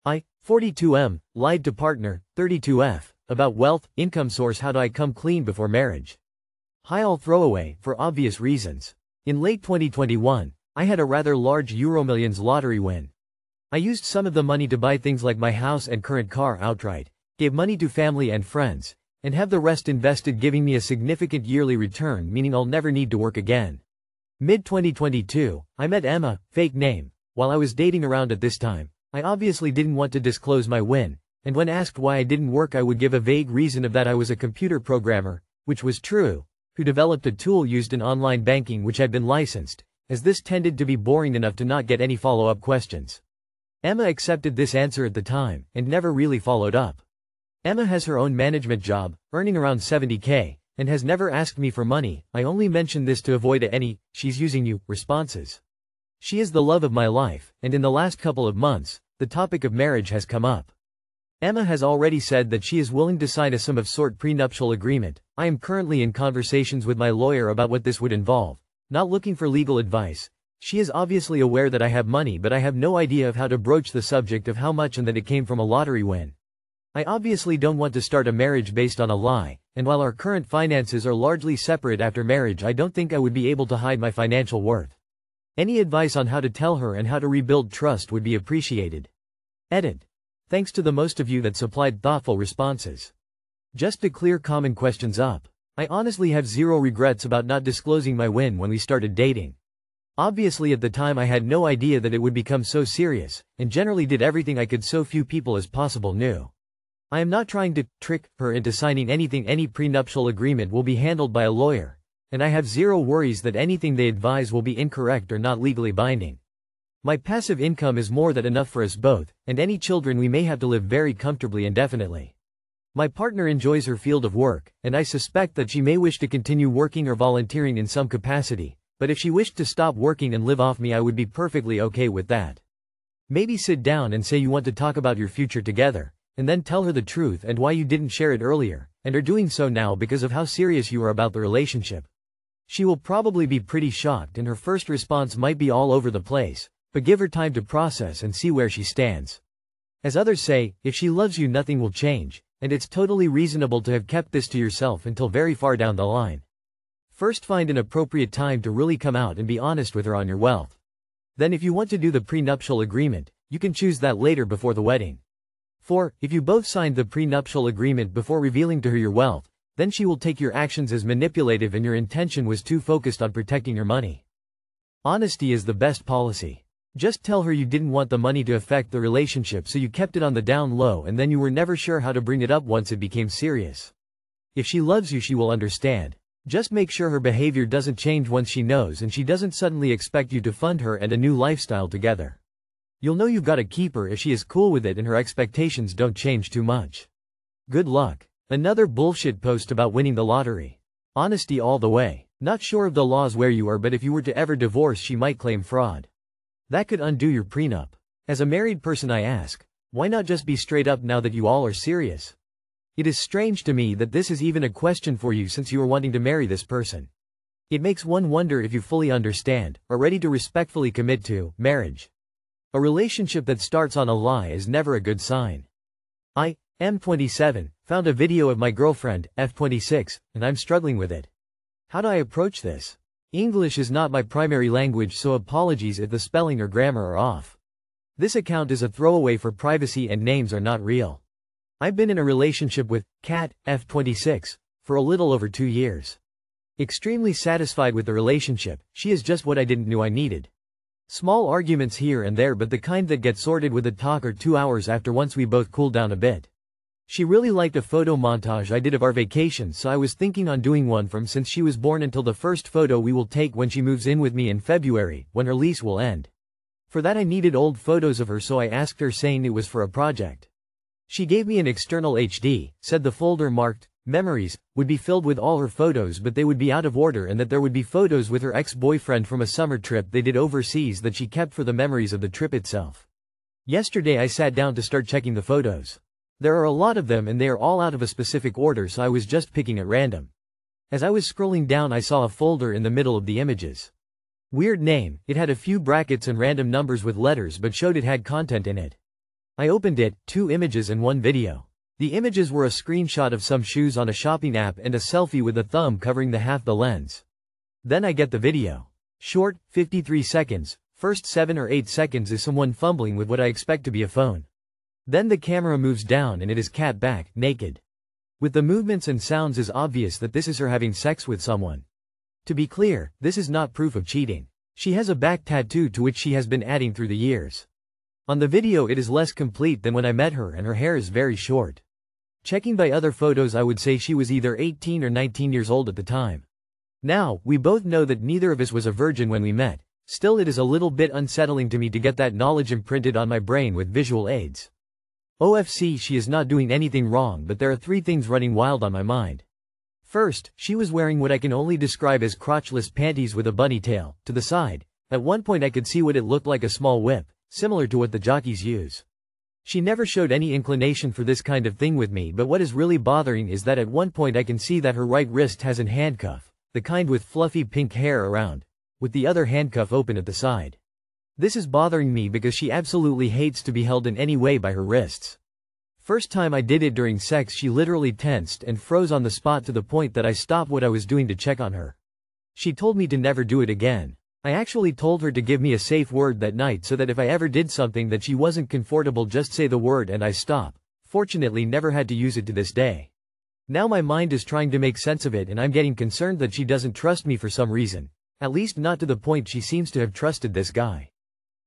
42M, lied to partner, 32F, about wealth, income source. How do I come clean before marriage? Hi, all throwaway, for obvious reasons. In late 2021, I had a rather large Euromillions lottery win. I used some of the money to buy things like my house and current car outright, gave money to family and friends, and have the rest invested, giving me a significant yearly return, meaning I'll never need to work again. Mid-2022, I met Emma, fake name, while I was dating around at this time. I obviously didn't want to disclose my win, and when asked why I didn't work I would give a vague reason of that I was a computer programmer, which was true, who developed a tool used in online banking which had been licensed, as this tended to be boring enough to not get any follow-up questions. Emma accepted this answer at the time, and never really followed up. Emma has her own management job, earning around $70K, and has never asked me for money. I only mention this to avoid any "she's using you" responses. She is the love of my life, and in the last couple of months, the topic of marriage has come up. Emma has already said that she is willing to sign a some of sort prenuptial agreement. I am currently in conversations with my lawyer about what this would involve, not looking for legal advice. She is obviously aware that I have money, but I have no idea of how to broach the subject of how much and that it came from a lottery win. I obviously don't want to start a marriage based on a lie, and while our current finances are largely separate after marriage, I don't think I would be able to hide my financial worth. Any advice on how to tell her and how to rebuild trust would be appreciated. Edit. Thanks to the most of you that supplied thoughtful responses. Just to clear common questions up, I honestly have zero regrets about not disclosing my win when we started dating. Obviously at the time I had no idea that it would become so serious, and generally did everything I could so few people as possible knew. I am not trying to trick her into signing anything. Any prenuptial agreement will be handled by a lawyer, and I have zero worries that anything they advise will be incorrect or not legally binding. My passive income is more than enough for us both, and any children we may have to live very comfortably indefinitely. My partner enjoys her field of work, and I suspect that she may wish to continue working or volunteering in some capacity, but if she wished to stop working and live off me, I would be perfectly okay with that. Maybe sit down and say you want to talk about your future together, and then tell her the truth and why you didn't share it earlier, and are doing so now because of how serious you are about the relationship. She will probably be pretty shocked, and her first response might be all over the place, but give her time to process and see where she stands. As others say, if she loves you nothing will change, and it's totally reasonable to have kept this to yourself until very far down the line. First, find an appropriate time to really come out and be honest with her on your wealth. Then if you want to do the prenuptial agreement, you can choose that later before the wedding. 4. If you both signed the prenuptial agreement before revealing to her your wealth, then she will take your actions as manipulative and your intention was too focused on protecting your money. Honesty is the best policy. Just tell her you didn't want the money to affect the relationship, so you kept it on the down low, and then you were never sure how to bring it up once it became serious. If she loves you, she will understand. Just make sure her behavior doesn't change once she knows, and she doesn't suddenly expect you to fund her and a new lifestyle together. You'll know you've got a keeper if she is cool with it and her expectations don't change too much. Good luck. Another bullshit post about winning the lottery. Honesty all the way. Not sure of the laws where you are, but if you were to ever divorce, she might claim fraud. That could undo your prenup. As a married person, I ask, why not just be straight up now that you all are serious? It is strange to me that this is even a question for you, since you are wanting to marry this person. It makes one wonder if you fully understand, are ready to respectfully commit to marriage. A relationship that starts on a lie is never a good sign. I, M27, found a video of my girlfriend, F26, and I'm struggling with it. How do I approach this? English is not my primary language, so apologies if the spelling or grammar are off. This account is a throwaway for privacy and names are not real. I've been in a relationship with Kat, F26, for a little over 2 years. Extremely satisfied with the relationship. She is just what I didn't know I needed. Small arguments here and there, but the kind that get sorted with a talk or 2 hours after once we both cool down a bit. She really liked a photo montage I did of our vacation, so I was thinking on doing one from since she was born until the first photo we will take when she moves in with me in February, when her lease will end. For that I needed old photos of her, so I asked her, saying it was for a project. She gave me an external HD, said the folder marked Memories would be filled with all her photos, but they would be out of order, and that there would be photos with her ex-boyfriend from a summer trip they did overseas that she kept for the memories of the trip itself. Yesterday I sat down to start checking the photos. There are a lot of them and they are all out of a specific order, so I was just picking at random. As I was scrolling down, I saw a folder in the middle of the images. Weird name, it had a few brackets and random numbers with letters but showed it had content in it. I opened it, 2 images and 1 video. The images were a screenshot of some shoes on a shopping app and a selfie with a thumb covering the half the lens. Then I get the video. Short, 53 seconds, first 7 or 8 seconds is someone fumbling with what I expect to be a phone. Then the camera moves down and it is Kat back, naked. With the movements and sounds is obvious that this is her having sex with someone. To be clear, this is not proof of cheating. She has a back tattoo to which she has been adding through the years. On the video it is less complete than when I met her and her hair is very short. Checking by other photos I would say she was either 18 or 19 years old at the time. Now, we both know that neither of us was a virgin when we met, still it is a little bit unsettling to me to get that knowledge imprinted on my brain with visual aids. OFC, she is not doing anything wrong, but there are 3 things running wild on my mind. First, she was wearing what I can only describe as crotchless panties with a bunny tail, to the side. At one point I could see what it looked like, a small whip, similar to what the jockeys use. She never showed any inclination for this kind of thing with me, but what is really bothering is that at one point I can see that her right wrist has an handcuff, the kind with fluffy pink hair around, with the other handcuff open at the side. This is bothering me because she absolutely hates to be held in any way by her wrists. First time I did it during sex, she literally tensed and froze on the spot to the point that I stopped what I was doing to check on her. She told me to never do it again. I actually told her to give me a safe word that night so that if I ever did something that she wasn't comfortable, just say the word and I stop. Fortunately, never had to use it to this day. Now my mind is trying to make sense of it and I'm getting concerned that she doesn't trust me for some reason. At least not to the point she seems to have trusted this guy.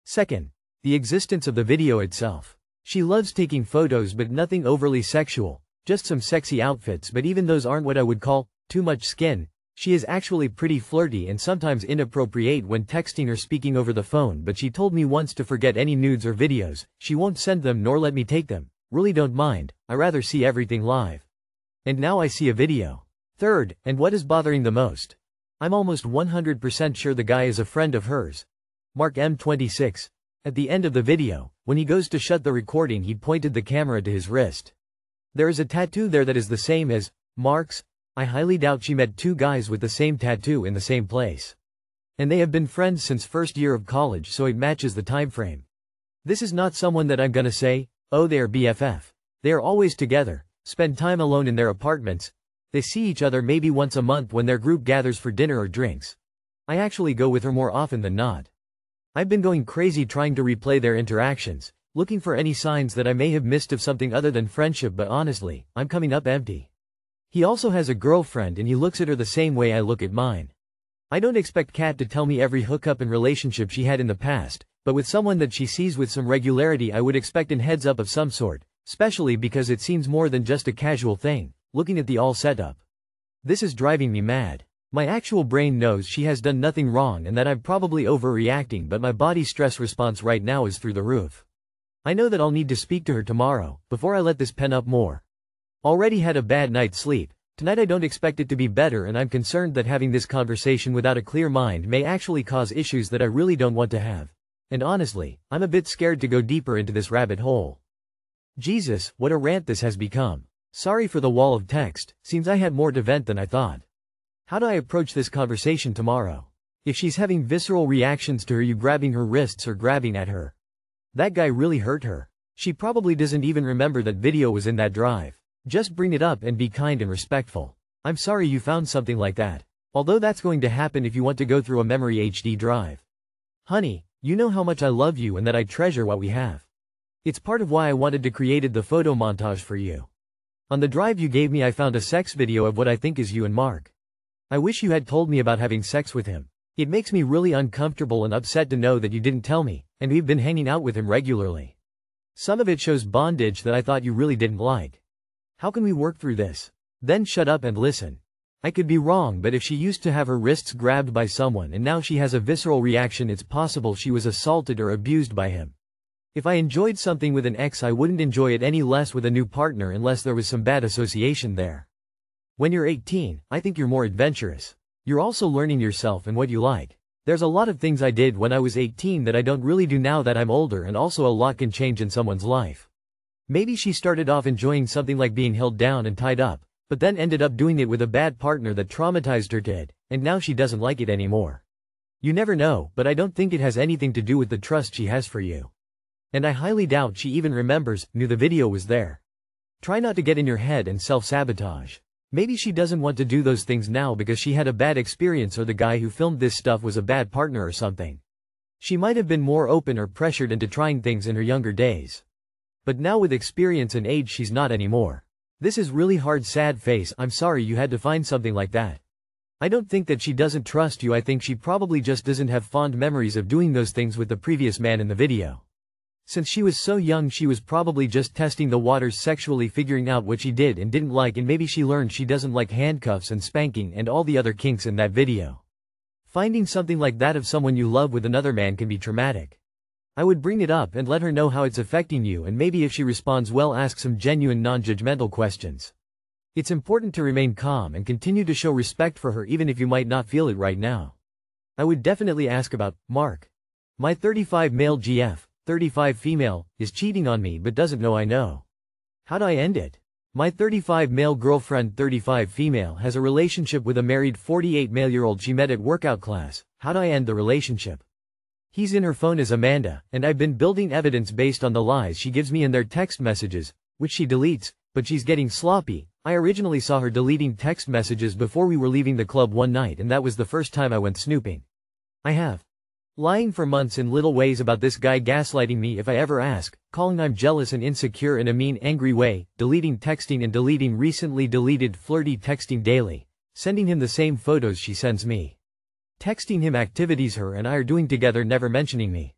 Second, the existence of the video itself. She loves taking photos but nothing overly sexual, just some sexy outfits, but even those aren't what I would call too much skin. She is actually pretty flirty and sometimes inappropriate when texting or speaking over the phone, but she told me once to forget any nudes or videos, she won't send them nor let me take them. Really don't mind, I rather see everything live. And now I see a video. Third, and what is bothering the most? I'm almost 100% sure the guy is a friend of hers. Mark M26. At the end of the video, when he goes to shut the recording, he pointed the camera to his wrist. There is a tattoo there that is the same as Mark's. I highly doubt she met 2 guys with the same tattoo in the same place. And they have been friends since first year of college, so it matches the time frame. This is not someone that I'm gonna say, oh, they are BFF. They are always together, spend time alone in their apartments. They see each other maybe once a month when their group gathers for dinner or drinks. I actually go with her more often than not. I've been going crazy trying to replay their interactions, looking for any signs that I may have missed of something other than friendship, but honestly, I'm coming up empty. He also has a girlfriend and he looks at her the same way I look at mine. I don't expect Kat to tell me every hookup and relationship she had in the past, but with someone that she sees with some regularity I would expect an heads up of some sort, especially because it seems more than just a casual thing, looking at the all setup. This is driving me mad. My actual brain knows she has done nothing wrong and that I'm probably overreacting, but my body's stress response right now is through the roof. I know that I'll need to speak to her tomorrow, before I let this pen up more. Already had a bad night's sleep. Tonight I don't expect it to be better, and I'm concerned that having this conversation without a clear mind may actually cause issues that I really don't want to have. And honestly, I'm a bit scared to go deeper into this rabbit hole. Jesus, what a rant this has become. Sorry for the wall of text, seems I had more to vent than I thought. How do I approach this conversation tomorrow? If she's having visceral reactions to her, you grabbing her wrists or grabbing at her. That guy really hurt her. She probably doesn't even remember that video was in that drive. Just bring it up and be kind and respectful. I'm sorry you found something like that. Although that's going to happen if you want to go through a memory HD drive. Honey, you know how much I love you and that I treasure what we have. It's part of why I wanted to create the photo montage for you. On the drive you gave me I found a sex video of what I think is you and Mark. I wish you had told me about having sex with him. It makes me really uncomfortable and upset to know that you didn't tell me, and we've been hanging out with him regularly. Some of it shows bondage that I thought you really didn't like. How can we work through this? Then shut up and listen. I could be wrong, but if she used to have her wrists grabbed by someone and now she has a visceral reaction, it's possible she was assaulted or abused by him. If I enjoyed something with an ex, I wouldn't enjoy it any less with a new partner unless there was some bad association there. When you're 18, I think you're more adventurous. You're also learning yourself and what you like. There's a lot of things I did when I was 18 that I don't really do now that I'm older, and also a lot can change in someone's life. Maybe she started off enjoying something like being held down and tied up, but then ended up doing it with a bad partner that traumatized her kid, and now she doesn't like it anymore. You never know, but I don't think it has anything to do with the trust she has for you. And I highly doubt she even knew the video was there. Try not to get in your head and self-sabotage. Maybe she doesn't want to do those things now because she had a bad experience or the guy who filmed this stuff was a bad partner or something. She might have been more open or pressured into trying things in her younger days. But now with experience and age she's not anymore. This is really hard, sad face. I'm sorry you had to find something like that. I don't think that she doesn't trust you. I think she probably just doesn't have fond memories of doing those things with the previous man in the video. Since she was so young she was probably just testing the waters sexually, figuring out what she did and didn't like, and maybe she learned she doesn't like handcuffs and spanking and all the other kinks in that video. Finding something like that of someone you love with another man can be traumatic. I would bring it up and let her know how it's affecting you, and maybe if she responds well, ask some genuine non-judgmental questions. It's important to remain calm and continue to show respect for her even if you might not feel it right now. I would definitely ask about, Mark. My 35 male GF, 35 female, is cheating on me but doesn't know I know. How do I end it? My 35 male girlfriend 35 female has a relationship with a married 48 male-year-old she met at workout class. How do I end the relationship? He's in her phone as Amanda, and I've been building evidence based on the lies she gives me in their text messages, which she deletes, but she's getting sloppy. I originally saw her deleting text messages before we were leaving the club one night, and that was the first time I went snooping. I have lying for months in little ways about this guy, gaslighting me if I ever ask, calling I'm jealous and insecure in a mean, angry way, deleting texting and deleting recently deleted flirty texting daily, sending him the same photos she sends me, texting him activities her and I are doing together, never mentioning me.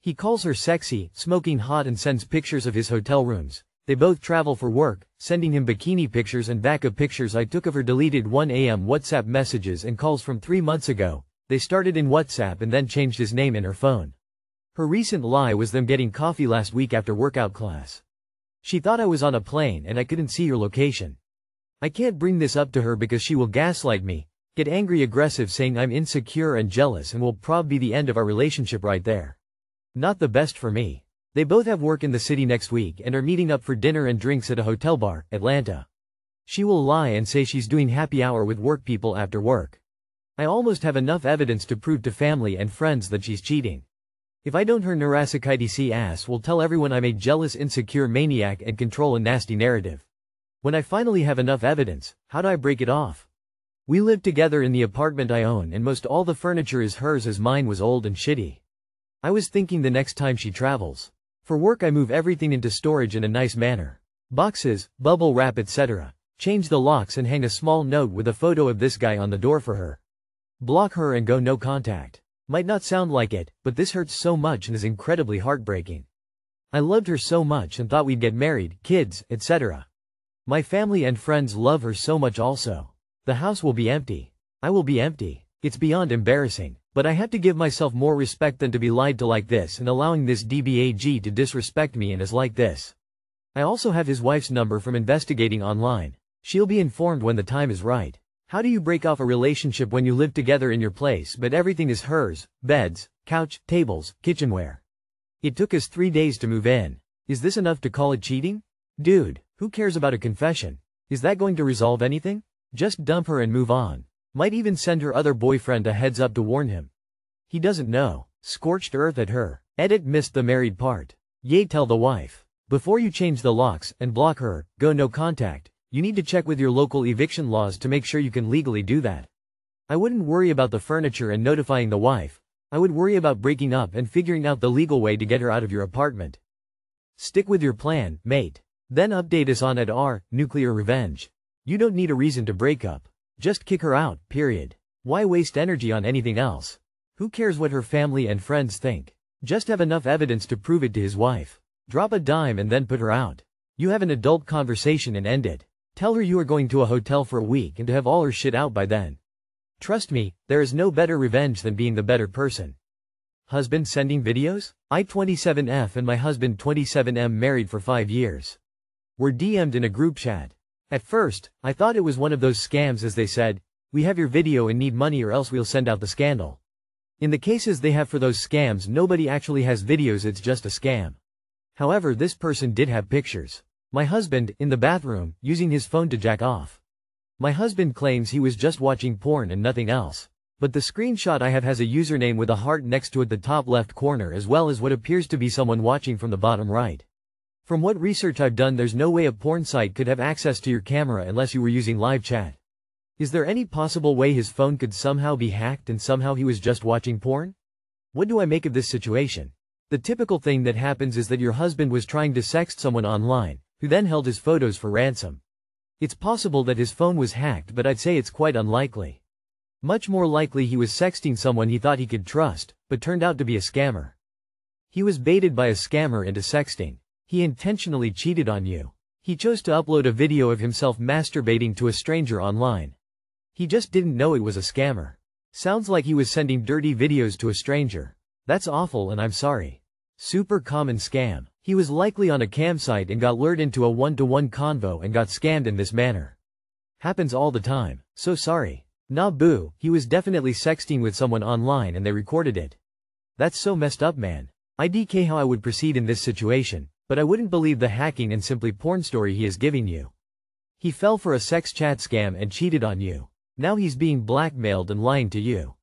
He calls her sexy, smoking hot, and sends pictures of his hotel rooms. They both travel for work, sending him bikini pictures and backup pictures I took of her deleted 1 a.m. WhatsApp messages and calls from 3 months ago. They started in WhatsApp and then changed his name in her phone. Her recent lie was them getting coffee last week after workout class. She thought I was on a plane and I couldn't see her location. I can't bring this up to her because she will gaslight me, get angry, aggressive, saying I'm insecure and jealous, and will probably be the end of our relationship right there. Not the best for me. They both have work in the city next week and are meeting up for dinner and drinks at a hotel bar, Atlanta. She will lie and say she's doing happy hour with work people after work. I almost have enough evidence to prove to family and friends that she's cheating. If I don't, her Narasakitc ass will tell everyone I'm a jealous, insecure maniac and control a nasty narrative. When I finally have enough evidence, how do I break it off? We live together in the apartment I own and most all the furniture is hers as mine was old and shitty. I was thinking the next time she travels for work I move everything into storage in a nice manner. Boxes, bubble wrap, etc. Change the locks and hang a small note with a photo of this guy on the door for her. Block her and go no contact. Might not sound like it, but this hurts so much and is incredibly heartbreaking. I loved her so much and thought we'd get married, kids, etc. My family and friends love her so much also. The house will be empty. I will be empty. It's beyond embarrassing, but I have to give myself more respect than to be lied to like this and allowing this DBAG to disrespect me and is like this. I also have his wife's number from investigating online. She'll be informed when the time is right. How do you break off a relationship when you live together in your place but everything is hers, beds, couch, tables, kitchenware? It took us 3 days to move in. Is this enough to call it cheating? Dude, who cares about a confession? Is that going to resolve anything? Just dump her and move on. Might even send her other boyfriend a heads up to warn him. He doesn't know. Scorched earth at her. Edit, missed the married part. Yay, tell the wife. Before you change the locks and block her, go no contact. You need to check with your local eviction laws to make sure you can legally do that. I wouldn't worry about the furniture and notifying the wife. I would worry about breaking up and figuring out the legal way to get her out of your apartment. Stick with your plan, mate. Then update us on our nuclear revenge. You don't need a reason to break up. Just kick her out, period. Why waste energy on anything else? Who cares what her family and friends think? Just have enough evidence to prove it to his wife. Drop a dime and then put her out. You have an adult conversation and end it. Tell her you are going to a hotel for a week and to have all her shit out by then. Trust me, there is no better revenge than being the better person. Husband sending videos? I 27F and my husband 27M married for 5 years. We're DM'd in a group chat. At first, I thought it was one of those scams, as they said, we have your video and need money or else we'll send out the scandal. In the cases they have for those scams, nobody actually has videos, it's just a scam. However, this person did have pictures. My husband, in the bathroom, using his phone to jack off. My husband claims he was just watching porn and nothing else. But the screenshot I have has a username with a heart next to it the top left corner as well as what appears to be someone watching from the bottom right. From what research I've done, there's no way a porn site could have access to your camera unless you were using live chat. Is there any possible way his phone could somehow be hacked and somehow he was just watching porn? What do I make of this situation? The typical thing that happens is that your husband was trying to sext someone online, who then held his photos for ransom. It's possible that his phone was hacked, but I'd say it's quite unlikely. Much more likely he was sexting someone he thought he could trust, but turned out to be a scammer. He was baited by a scammer into sexting. He intentionally cheated on you. He chose to upload a video of himself masturbating to a stranger online. He just didn't know it was a scammer. Sounds like he was sending dirty videos to a stranger. That's awful and I'm sorry. Super common scam. He was likely on a cam site and got lured into a one-to-one convo and got scammed in this manner. Happens all the time. So sorry. Nah boo, he was definitely sexting with someone online and they recorded it. That's so messed up, man. IDK how I would proceed in this situation, but I wouldn't believe the hacking and simply porn story he is giving you. He fell for a sex chat scam and cheated on you. Now he's being blackmailed and lying to you.